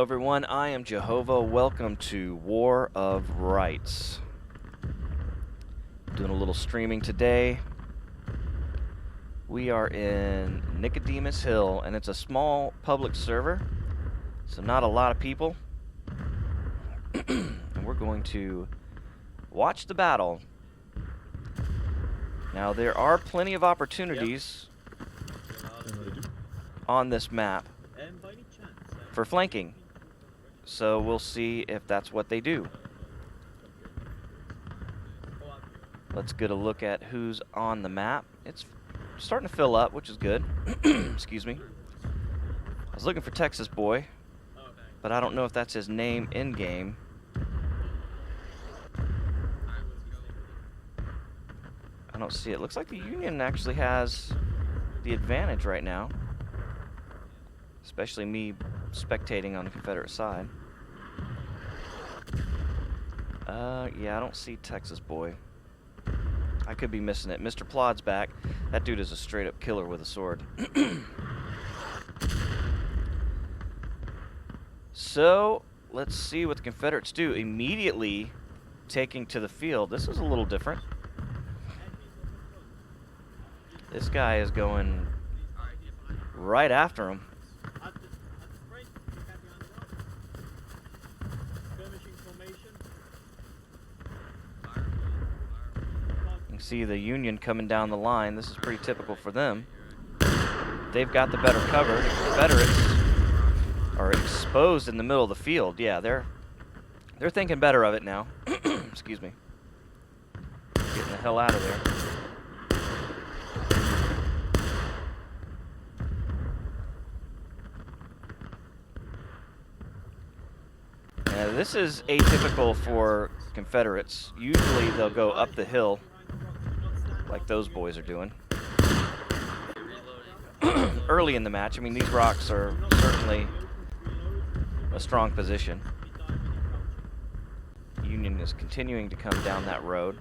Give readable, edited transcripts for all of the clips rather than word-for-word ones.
Hello everyone, I am JoeHova. Welcome to War of Rights. Doing a little streaming today. We are in Nicodemus Hill, and it's a small public server, so not a lot of people. And we're going to watch the battle. Now there are plenty of opportunities on this map for flanking, so we'll see if that's what they do. Let's get a look at who's on the map. It's starting to fill up, which is good. Excuse me. I was looking for Texas Boy, but I don't know if that's his name in-game. I don't see it. Looks like the Union actually has the advantage right now, especially me spectating on the Confederate side. Yeah, I don't see Texas Boy. I could be missing it. Mr. Plod's back. That dude is a straight-up killer with a sword. So, let's see what the Confederates do. Immediately taking to the field. This is a little different. This guy is going right after him. You can see the Union coming down the line. This is pretty typical for them. They've got the better cover. The Confederates are exposed in the middle of the field. Yeah, they're thinking better of it now. Excuse me. Getting the hell out of there. This is atypical for Confederates. Usually they'll go up the hill like those boys are doing. Early in the match, I mean, these rocks are certainly a strong position. Union is continuing to come down that road.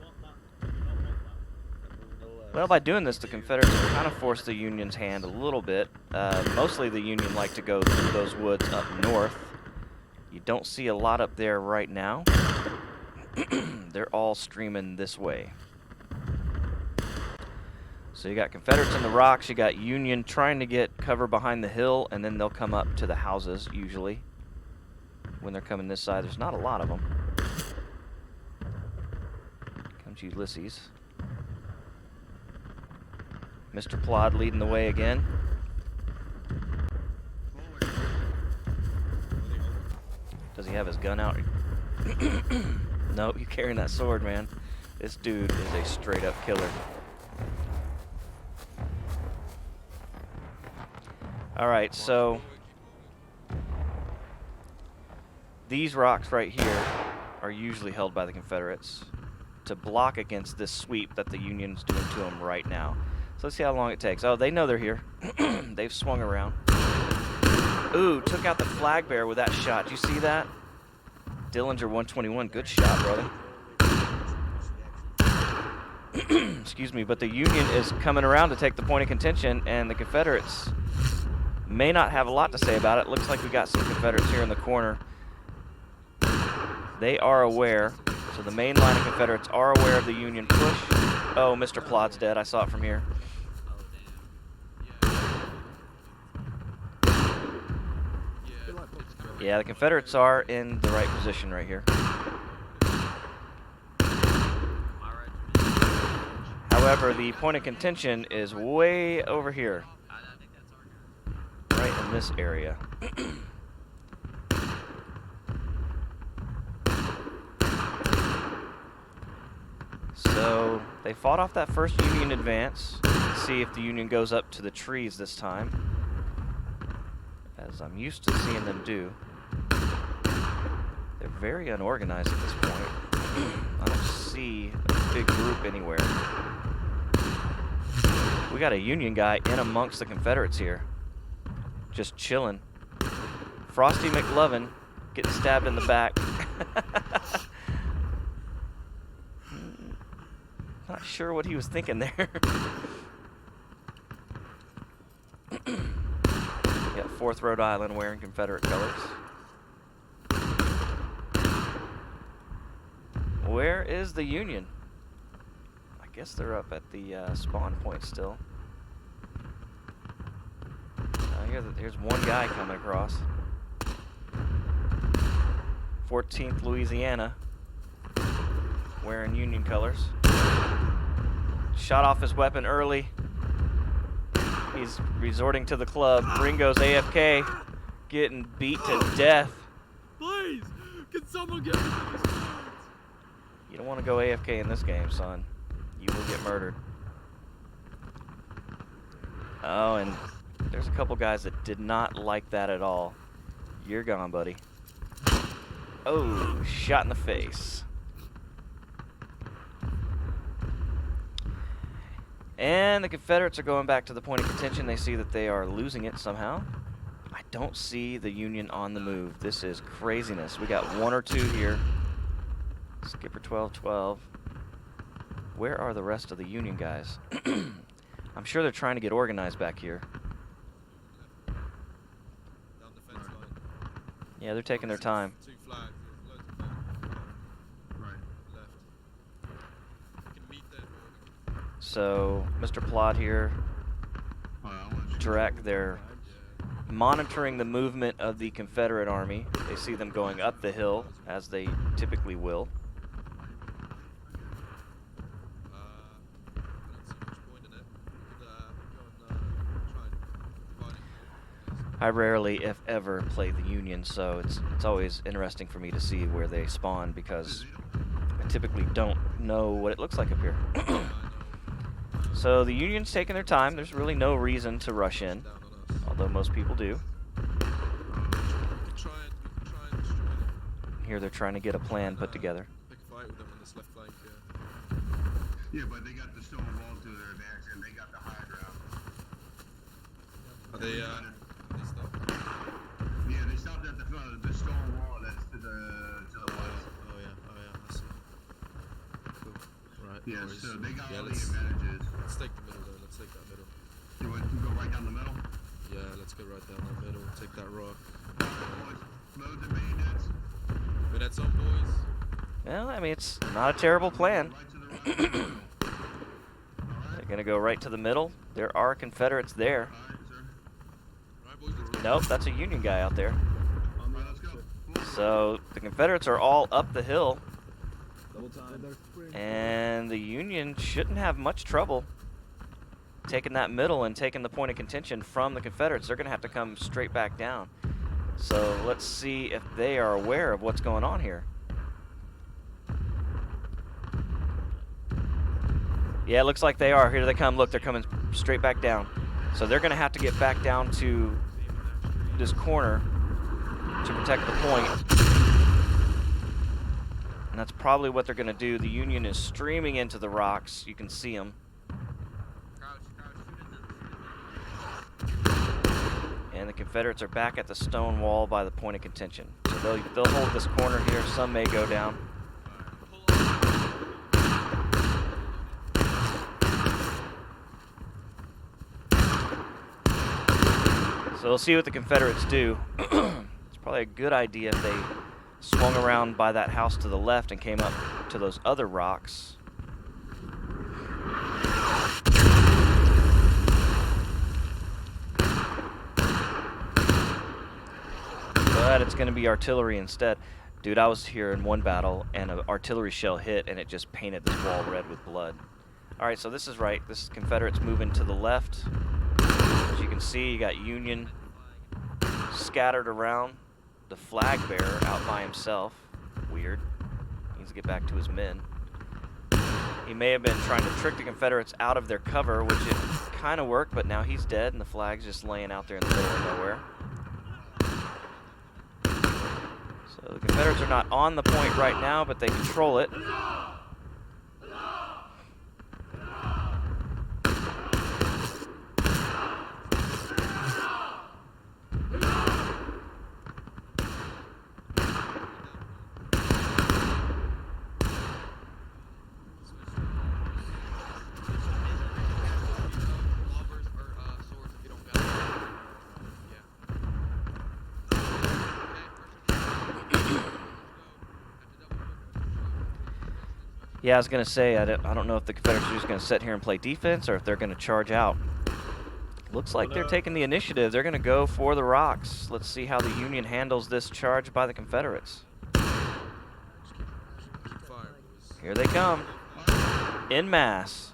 Well, by doing this, the Confederates have kind of forced the Union's hand a little bit. Mostly the Union like to go through those woods up north. You don't see a lot up there right now. They're all streaming this way. So you got Confederates in the rocks, you got Union trying to get cover behind the hill, and then they'll come up to the houses, usually. When they're coming this side, there's not a lot of them. Comes Ulysses. Mr. Plod leading the way again. Does he have his gun out? No, he's carrying that sword, man. This dude is a straight-up killer. Alright, so these rocks right here are usually held by the Confederates to block against this sweep that the Union's doing to them right now. So let's see how long it takes. Oh, they know they're here. They've swung around. Ooh, took out the flag bearer with that shot. Did you see that? Dillinger 121, good shot, brother. Excuse me, but the Union is coming around to take the point of contention, and the Confederates may not have a lot to say about it. Looks like we got some Confederates here in the corner. They are aware, so the main line of Confederates are aware of the Union push. Oh, Mr. Plod's dead. I saw it from here. Yeah, the Confederates are in the right position right here. However, the point of contention is way over here. Right in this area. So, they fought off that first Union advance. Let's see if the Union goes up to the trees this time, as I'm used to seeing them do. They're very unorganized at this point. I don't see a big group anywhere. We got a Union guy in amongst the Confederates here. Just chilling. Frosty McLovin getting stabbed in the back. Not sure what he was thinking there. Got 4th Rhode Island wearing Confederate colors. Where is the Union? I guess they're up at the spawn point still. Here's one guy coming across. 14th Louisiana, wearing Union colors. Shot off his weapon early. He's resorting to the club. Ringo's AFK, getting beat to death. Please, can someone get me these cards? You don't want to go AFK in this game, son. You will get murdered. Oh, and there's a couple guys that did not like that at all. You're gone, buddy. Oh, shot in the face. And the Confederates are going back to the point of contention. They see that they are losing it somehow. I don't see the Union on the move. This is craziness. We got one or two here. Skipper 1212. Where are the rest of the Union guys? I'm sure they're trying to get organized back here. Down the fence line. Yeah, they're taking their time. 2 flags. There's loads of flags. Right. Left. You can meet them. So, Mr. Plot here, direct, they're monitoring the movement of the Confederate army. They see them going up the hill, as they typically will. I rarely, if ever, play the Union, so it's always interesting for me to see where they spawn, because I typically don't know what it looks like up here. So the Union's taking their time. There's really no reason to rush in, although most people do. Here they're trying to get a plan put together. Pick a fight with them on this left flank, Yeah, but they got the stone wall to their advantage, and they got the high ground. Are they stopped? Yeah, they stopped at the front of the stone wall that's to the west. Oh yeah, I see. Cool. Right. Yeah, boys. so they got all the let's advantages. take the middle though, let's take that middle. You want to go right down the middle? Yeah, let's go right down the middle, take that rock. Load the bayonets. Bayonets on, boys. Well, I mean, it's not a terrible plan. Right to the right. They're going to go right to the middle. There are Confederates there. All right, sir. Right, boys, let's go. Nope, that's a Union guy out there. All right, let's go. So the Confederates are all up the hill, Double time. and the Union shouldn't have much trouble taking that middle and taking the point of contention from the Confederates. They're going to have to come straight back down. So let's see if they are aware of what's going on here. Yeah, it looks like they are. Here they come. Look, they're coming straight back down. So they're going to have to get back down to this corner to protect the point. And that's probably what they're going to do. The Union is streaming into the rocks. You can see them. And the Confederates are back at the stone wall by the point of contention. So they'll hold this corner here. Some may go down. So we'll see what the Confederates do. It's probably a good idea if they swung around by that house to the left and came up to those other rocks. But it's going to be artillery instead. Dude, I was here in one battle, and an artillery shell hit, and it just painted this wall red with blood. Alright, so this is right. This is Confederates moving to the left. As you can see, you got Union scattered around. The flag bearer out by himself. Weird. Needs to get back to his men. He may have been trying to trick the Confederates out of their cover, which it kind of worked, but now he's dead, and the flag's just laying out there in the middle of nowhere. So the Confederates are not on the point right now, but they control it. Yeah, I was going to say, I don't know if the Confederates are just going to sit here and play defense or if they're going to charge out. Looks like they're taking the initiative. They're going to go for the rocks. Let's see how the Union handles this charge by the Confederates. Keep firing, boys. Here they come. En masse.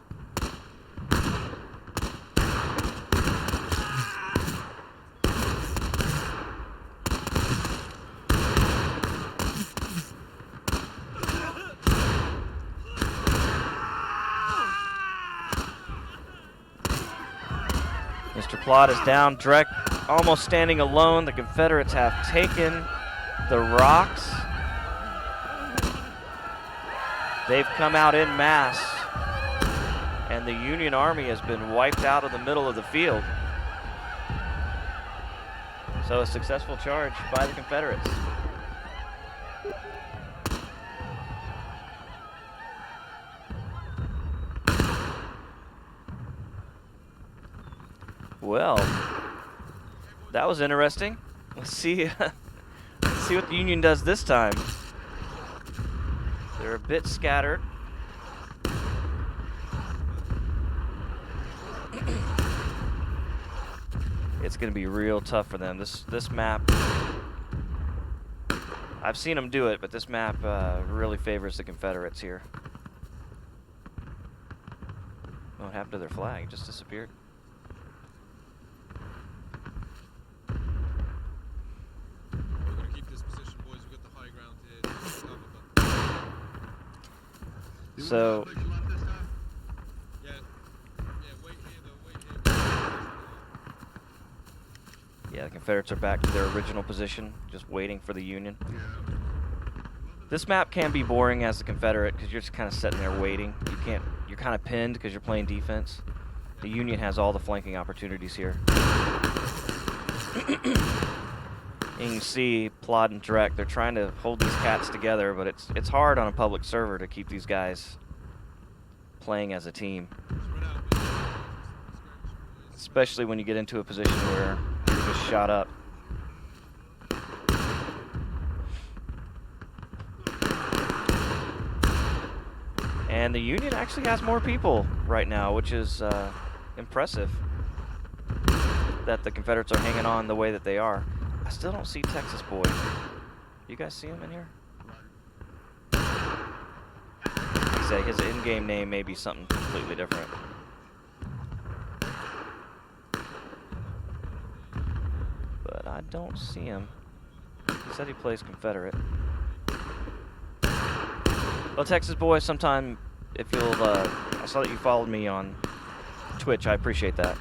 Mr. Plot is down. Drek almost standing alone. The Confederates have taken the rocks. They've come out en masse. And the Union Army has been wiped out of the middle of the field. So a successful charge by the Confederates. Well, that was interesting. Let's see, let's see what the Union does this time. They're a bit scattered. It's going to be real tough for them. This map, I've seen them do it, but this map really favors the Confederates here. What happened to their flag? It just disappeared. So, yeah, the Confederates are back to their original position, just waiting for the Union. This map can be boring as the Confederate because you're just kind of sitting there waiting. You're kind of pinned because you're playing defense. The Union has all the flanking opportunities here. You can see Plod and Drek, they're trying to hold these cats together, but it's hard on a public server to keep these guys playing as a team. Especially when you get into a position where you're just shot up. And the Union actually has more people right now, which is impressive that the Confederates are hanging on the way that they are. I still don't see Texas Boy. You guys see him in here? Like I say, his in-game name may be something completely different. But I don't see him. He said he plays Confederate. Well, Texas Boy, sometime if you'll, I saw that you followed me on Twitch. I appreciate that.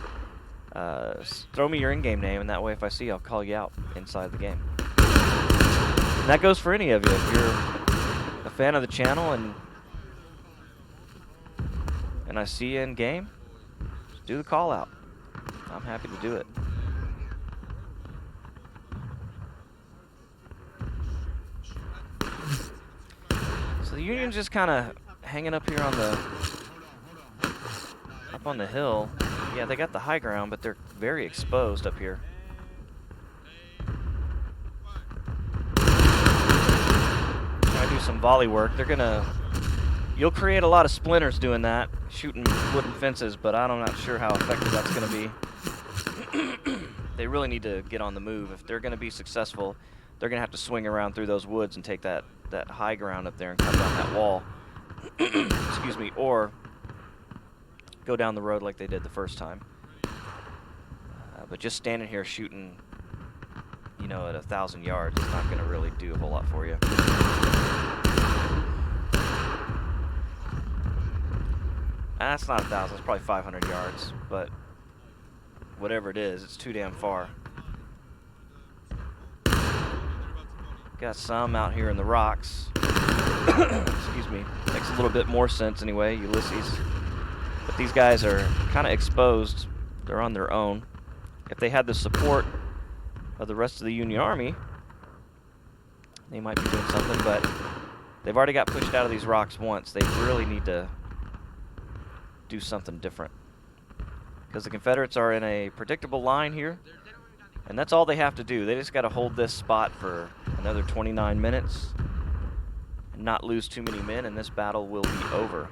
Throw me your in-game name, and that way if I see you, I'll call you out inside the game. And that goes for any of you. If you're a fan of the channel and I see you in-game, just do the call out. I'm happy to do it. So the Union's just kind of hanging up here on the hill. Yeah, they got the high ground, but they're very exposed up here. Trying to do some volley work. You'll create a lot of splinters doing that, shooting wooden fences, but I'm not sure how effective that's going to be. They really need to get on the move. If they're going to be successful, they're going to have to swing around through those woods and take that high ground up there and come down that wall. Excuse me, or go down the road like they did the first time. But just standing here shooting, at 1,000 yards is not going to really do a whole lot for you. That's not 1,000, it's probably 500 yards, but whatever it is, it's too damn far. Got some out here in the rocks. Excuse me. Makes a little bit more sense anyway, Ulysses. But these guys are kind of exposed. They're on their own. If they had the support of the rest of the Union Army, they might be doing something, but they've already got pushed out of these rocks once. They really need to do something different. Because the Confederates are in a predictable line here, and that's all they have to do. They just got to hold this spot for another 29 minutes, not lose too many men, and this battle will be over.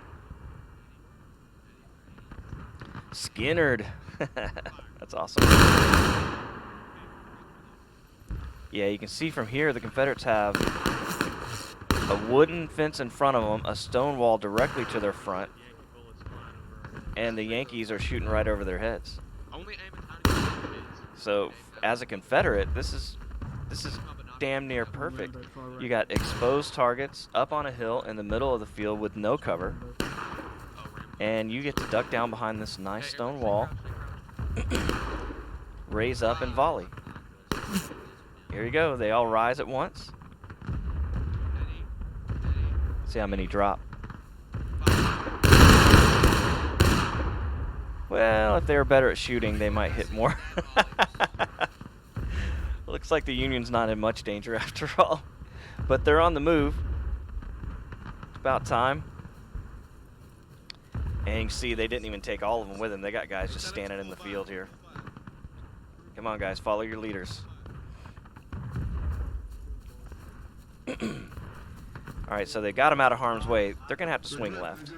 Skinnered. That's awesome. Yeah, you can see from here the Confederates have a wooden fence in front of them, a stone wall directly to their front, and the Yankees are shooting right over their heads. So, as a Confederate, this is damn near perfect. You got exposed targets up on a hill in the middle of the field with no cover, and you get to duck down behind this nice stone wall, raise up and volley. Here you go. They all rise at once. See how many drop. Well, if they were better at shooting, they might hit more. Looks like the Union's not in much danger after all. But they're on the move. It's about time. And you can see they didn't even take all of them with them. They got guys just standing in the field here. Come on, guys. Follow your leaders. Alright, so they got him out of harm's way. They're going to have to swing left.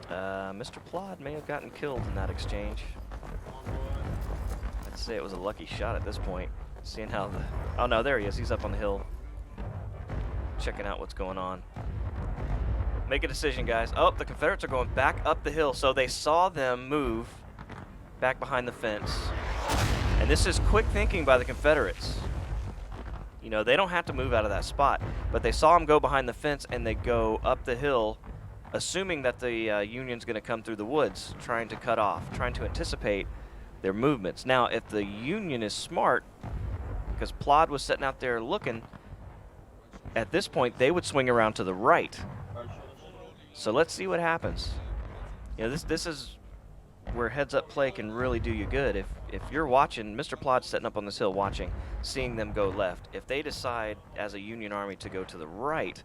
Mr. Plod may have gotten killed in that exchange. I'd say it was a lucky shot at this point. Seeing how the... Oh, no, there he is. He's up on the hill. Checking out what's going on. Make a decision, guys. Oh, the Confederates are going back up the hill. So they saw them move back behind the fence. And this is quick thinking by the Confederates. You know, they don't have to move out of that spot. But they saw them go behind the fence, and they go up the hill, assuming that the Union's going to come through the woods, trying to cut off, trying to anticipate their movements. Now, if the Union is smart, because Plod was sitting out there looking, at this point, they would swing around to the right. So let's see what happens. You know, this is where heads-up play can really do you good. If you're watching, Mr. Plod's sitting up on this hill watching, seeing them go left. If they decide, as a Union army, to go to the right,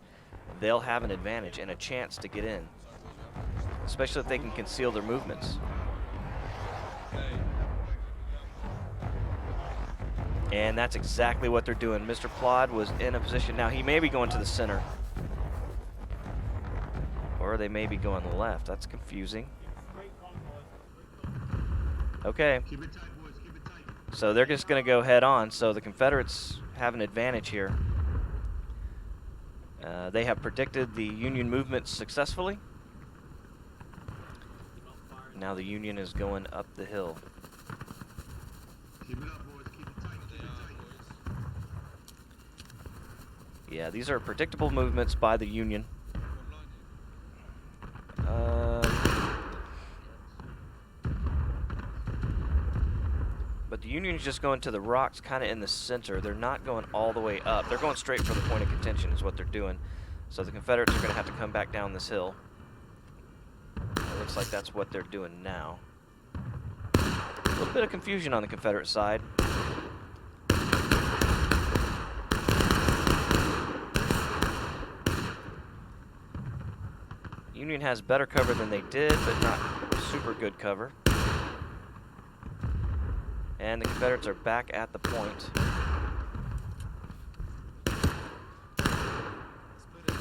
they'll have an advantage and a chance to get in, especially if they can conceal their movements. And that's exactly what they're doing. Mr. Plod was in a position. Now, he may be going to the center, or they may be going left. That's confusing. Okay. Keep it tight, boys. Keep it tight. So they're just going to go head on. So the Confederates have an advantage here. They have predicted the Union movement successfully. Now the Union is going up the hill. Keep it up, boys. Keep it tight. Keep it tight. Yeah, these are predictable movements by the Union. But the Union's just going to the rocks kind of in the center. They're not going all the way up. They're going straight for the point of contention is what they're doing. So the Confederates are going to have to come back down this hill. It looks like that's what they're doing now. A little bit of confusion on the Confederate side. Union has better cover than they did, but not super good cover. And the Confederates are back at the point. Split it into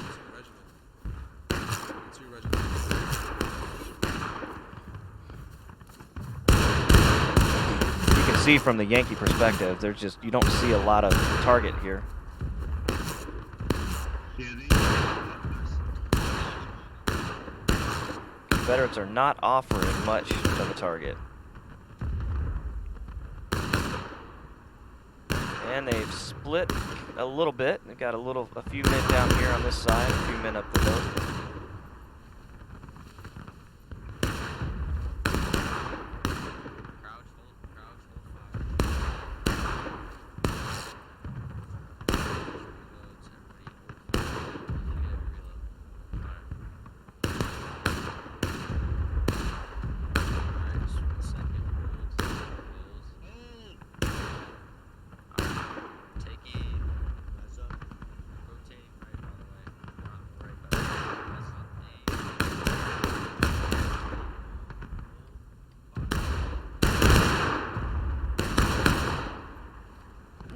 two regiments. You can see from the Yankee perspective, there's just, you don't see a lot of target here. Yeah, Confederates are not offering much of a target. And they've split a little bit. They've got a few men down here on this side, a few men up the hill.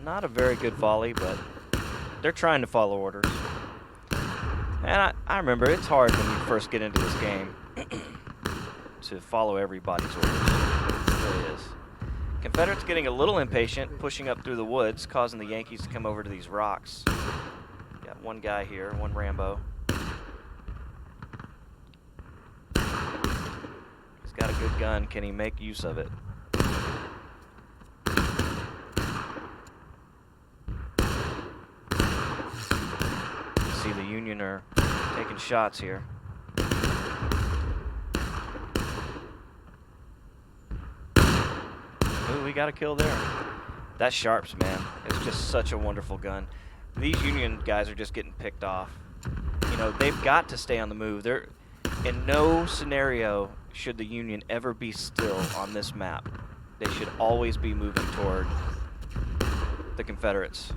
Not a very good volley, but they're trying to follow orders. And I remember it's hard when you first get into this game to follow everybody's orders. It really is. Confederates getting a little impatient, pushing up through the woods, causing the Yankees to come over to these rocks. Got one guy here, one Rambo. He's got a good gun. Can he make use of it? See, the Union are taking shots here. Ooh, we got a kill there. That's Sharps, man. It's just such a wonderful gun. These Union guys are just getting picked off. You know, they've got to stay on the move. They're in no scenario should the Union ever be still on this map. They should always be moving toward the Confederates.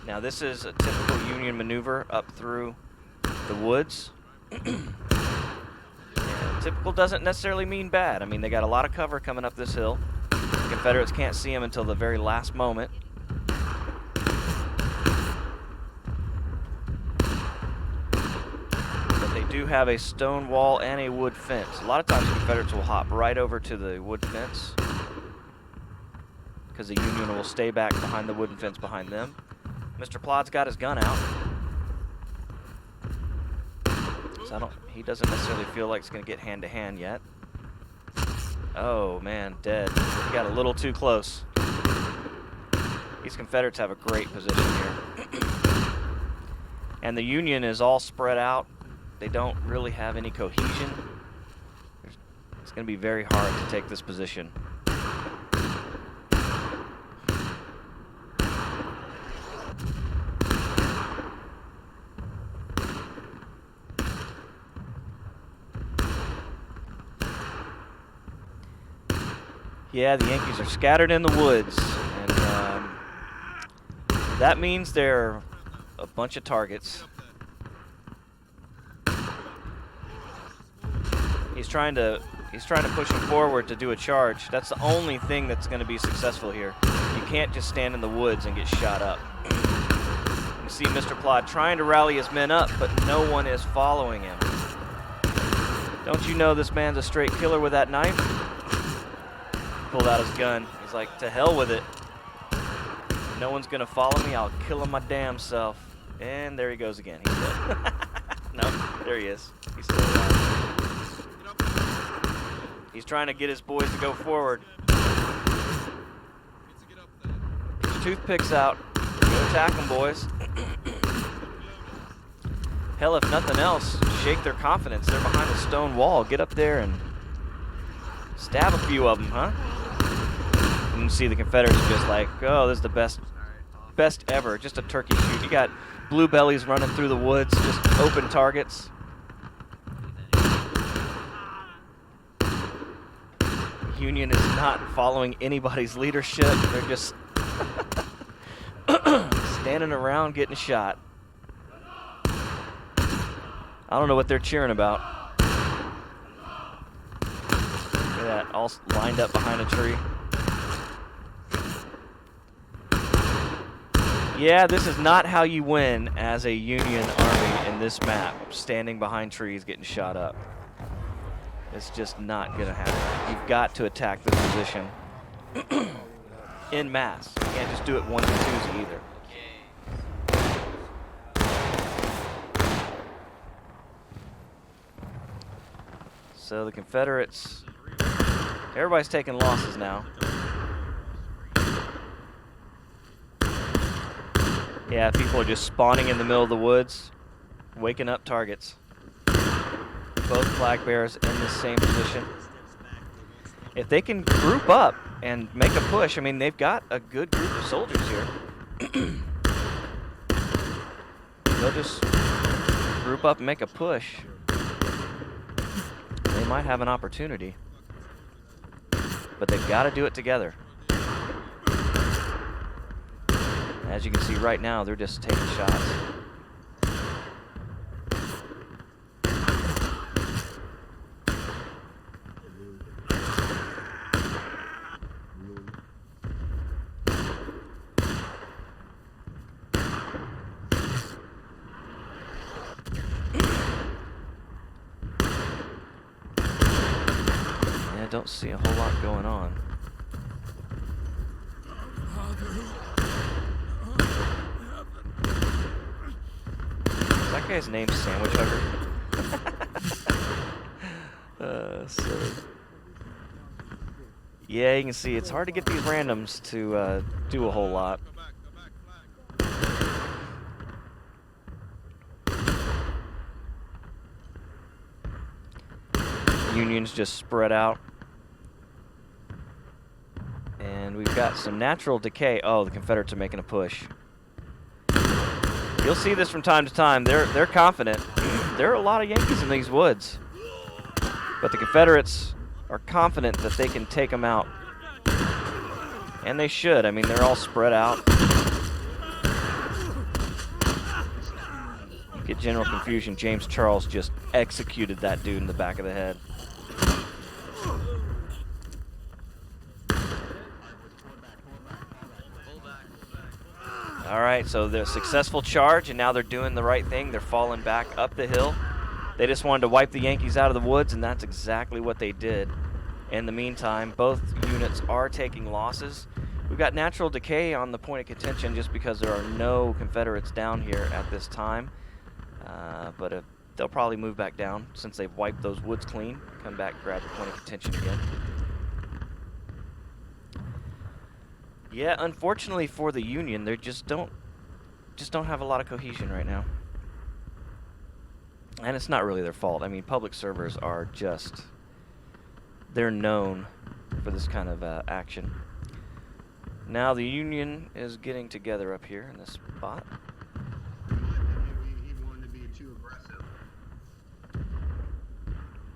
Now, this is a typical Union maneuver up through the woods. Typical doesn't necessarily mean bad. I mean, they got a lot of cover coming up this hill. The Confederates can't see them until the very last moment. But they do have a stone wall and a wood fence. A lot of times the Confederates will hop right over to the wood fence because the Union will stay back behind the wooden fence behind them. Mr. Plod's got his gun out. So he doesn't necessarily feel like it's going to get hand-to-hand yet. Oh, man, dead. He got a little too close. These Confederates have a great position here. And the Union is all spread out. They don't really have any cohesion. It's going to be very hard to take this position. Yeah, the Yankees are scattered in the woods, and that means they're a bunch of targets. He's trying to push him forward to do a charge. That's the only thing that's going to be successful here. You can't just stand in the woods and get shot up. You see Mr. Plod trying to rally his men up, but no one is following him. Don't you know this man's a straight killer with that knife? Pulled out his gun. He's like, to hell with it. No one's gonna follow me. I'll kill him my damn self. And there he goes again. He's dead. No, there he is. He's still alive. He's trying to get his boys to go forward. His toothpicks out. Go attack them, boys. Hell, if nothing else, shake their confidence. They're behind a stone wall. Get up there and stab a few of them, huh? And you see the Confederates just like, oh, this is the best ever. Just a turkey shoot. You got blue bellies running through the woods, just open targets. Union is not following anybody's leadership. They're just standing around getting shot. I don't know what they're cheering about. Look at that, all lined up behind a tree. Yeah, this is not how you win as a Union army in this map, standing behind trees getting shot up. It's just not going to happen. You've got to attack this position en masse. You can't just do it onesie twosie either. So the Confederates, everybody's taking losses now. Yeah, people are just spawning in the middle of the woods, waking up targets. Both flag bearers in the same position. If they can group up and make a push, I mean, they've got a good group of soldiers here. They'll just group up and make a push. They might have an opportunity. But they've got to do it together. As you can see right now, they're just taking shots. don't see a whole lot going on. Is that guy's name Sandwich Hugger? Silly. Yeah, you can see it's hard to get these randoms to do a whole lot. Unions just spread out. And we've got some natural decay. Oh, the Confederates are making a push. You'll see this from time to time. They're confident. There are a lot of Yankees in these woods. But the Confederates are confident that they can take them out. And they should. I mean, they're all spread out. You get general confusion. James Charles just executed that dude in the back of the head. All right, so they're a successful charge, and now they're doing the right thing. They're falling back up the hill. They just wanted to wipe the Yankees out of the woods, and that's exactly what they did. In the meantime, both units are taking losses. We've got natural decay on the point of contention just because there are no Confederates down here at this time. But they'll probably move back down since they've wiped those woods clean. Come back, grab the point of contention again. Yeah, unfortunately for the Union, they just don't have a lot of cohesion right now. And it's not really their fault. I mean, public servers are just, they're known for this kind of action. Now the Union is getting together up here in this spot. In my opinion, he wanted to be too aggressive.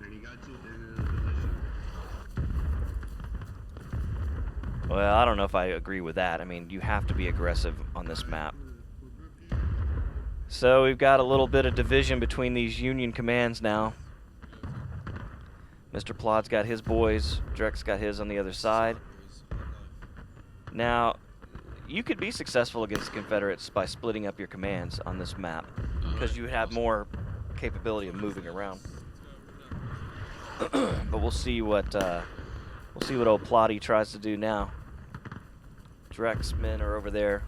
And he got too in a position. Well, I don't know if I agree with that. I mean, you have to be aggressive on this map. So we've got a little bit of division between these Union commands now. Mr. Plod's got his boys. Dreck's got his on the other side. Now, you could be successful against the Confederates by splitting up your commands on this map, because you would have more capability of moving around. But we'll see what old Plotty tries to do now. Dreck's men are over there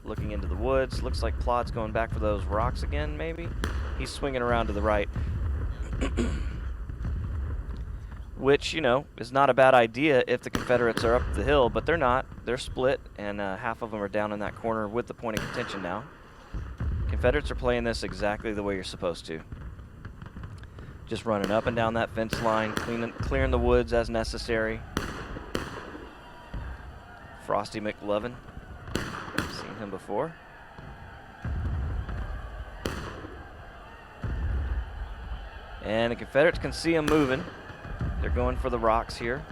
looking into the woods. Looks like Plod's going back for those rocks again, maybe. He's swinging around to the right. Which, you know, is not a bad idea if the Confederates are up the hill, but they're not. They're split, and half of them are down in that corner with the point of contention now. Confederates are playing this exactly the way you're supposed to. Just running up and down that fence line, clearing the woods as necessary. Frosty McLovin. Seen him before. And the Confederates can see him moving. They're going for the rocks here.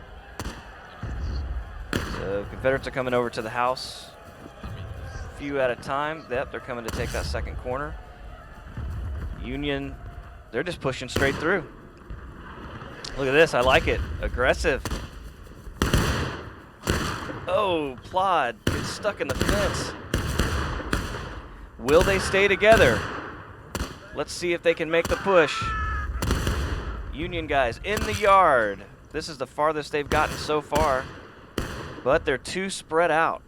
So Confederates are coming over to the house. A few at a time. Yep, they're coming to take that second corner. Union, they're just pushing straight through. Look at this, I like it. Aggressive. Oh, Plod gets stuck in the fence. Will they stay together? Let's see if they can make the push. Union guys in the yard. This is the farthest they've gotten so far, but they're too spread out.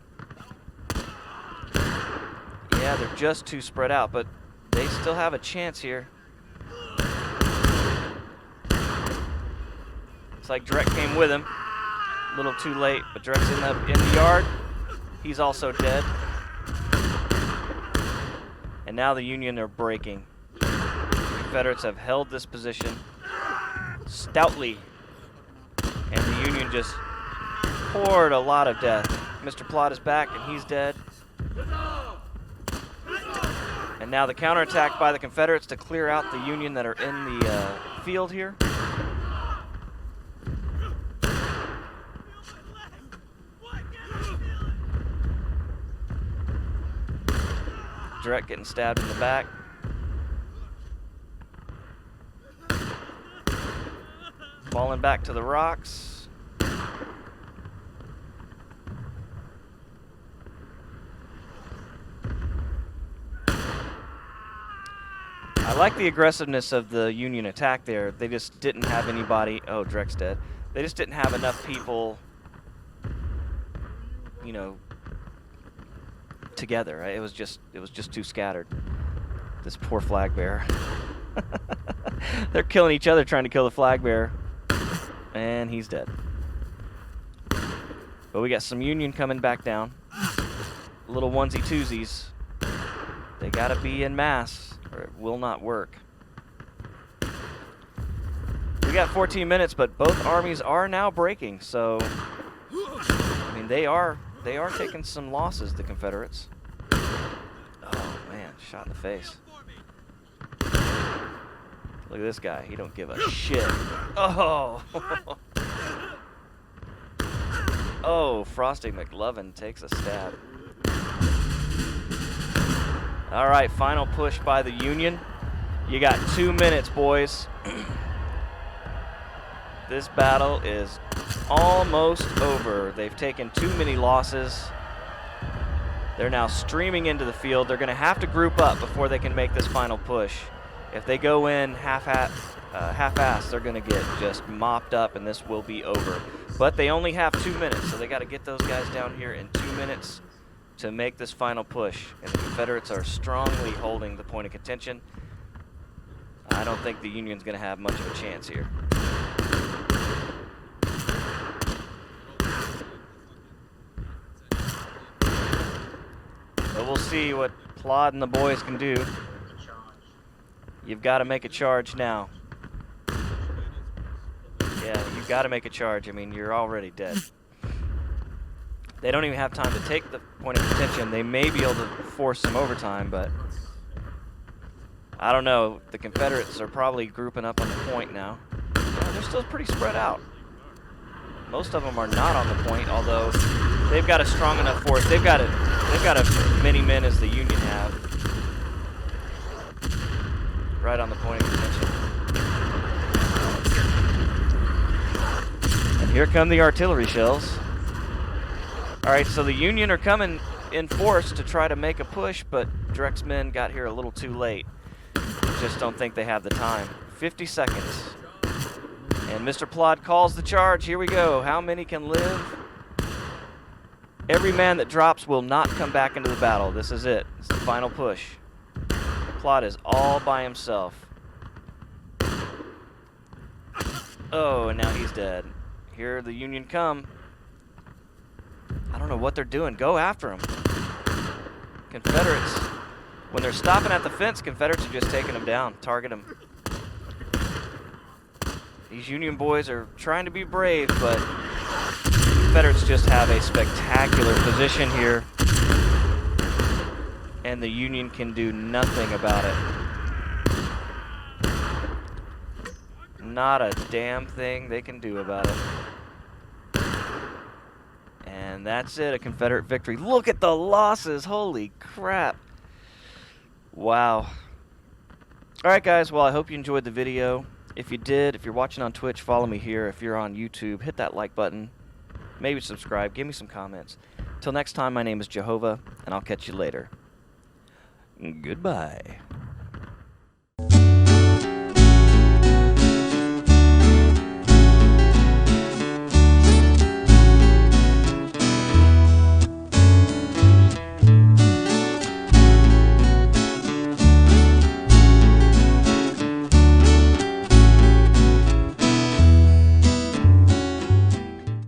Yeah, they're just too spread out, but they still have a chance here. It's like Dreck came with him. A little too late, but Dreck's in the yard. He's also dead. And now the Union are breaking. The Confederates have held this position stoutly, and the Union just poured a lot of death. Mr. Plot is back, and he's dead. And now the counterattack by the Confederates to clear out the Union that are in the field here. Dreck getting stabbed in the back. Falling back to the rocks. I like the aggressiveness of the Union attack there. They just didn't have anybody. Oh, Dreck's dead. They just didn't have enough people, you know, together. Right? It was just too scattered. This poor flag bearer. They're killing each other trying to kill the flag bearer, and he's dead. But we got some Union coming back down. Little onesie twosies. They gotta be in mass, or it will not work. We got 14 minutes, but both armies are now breaking. So, I mean, they are taking some losses, the Confederates. Oh man, shot in the face. Look at this guy. He don't give a shit. Oh. Oh, Frosty McLovin takes a stab. All right, final push by the Union. You got 2 minutes, boys. This battle is almost over. They've taken too many losses. They're now streaming into the field. They're going to have to group up before they can make this final push. If they go in half-assed, they're going to get just mopped up, and this will be over. But they only have 2 minutes, so they got to get those guys down here in 2 minutes to make this final push. And the Confederates are strongly holding the point of contention. I don't think the Union's going to have much of a chance here. But we'll see what Plod and the boys can do. You've got to make a charge now. Yeah, you've got to make a charge. I mean, you're already dead. They don't even have time to take the point of contention. They may be able to force some overtime, but I don't know. The Confederates are probably grouping up on the point now. Yeah, they're still pretty spread out. Most of them are not on the point, although they've got a strong enough force. They've got as many men as the Union have. Right on the point of contention. And here come the artillery shells. Alright, so the Union are coming in force to try to make a push, but Dreck's men got here a little too late. Just don't think they have the time. 50 seconds. And Mr. Plod calls the charge. Here we go. How many can live? Every man that drops will not come back into the battle. This is it. It's the final push. Plod is all by himself. Oh, and now he's dead. Here the Union come. I don't know what they're doing. Go after him. Confederates, when they're stopping at the fence, Confederates are just taking them down. Target them. These Union boys are trying to be brave, but Confederates just have a spectacular position here. And the Union can do nothing about it. Not a damn thing they can do about it. And that's it, a Confederate victory. Look at the losses, holy crap. Wow. Alright guys, well I hope you enjoyed the video. If you did, if you're watching on Twitch, follow me here. If you're on YouTube, hit that like button. Maybe subscribe, give me some comments. Till next time, my name is JoeHova, and I'll catch you later. Goodbye.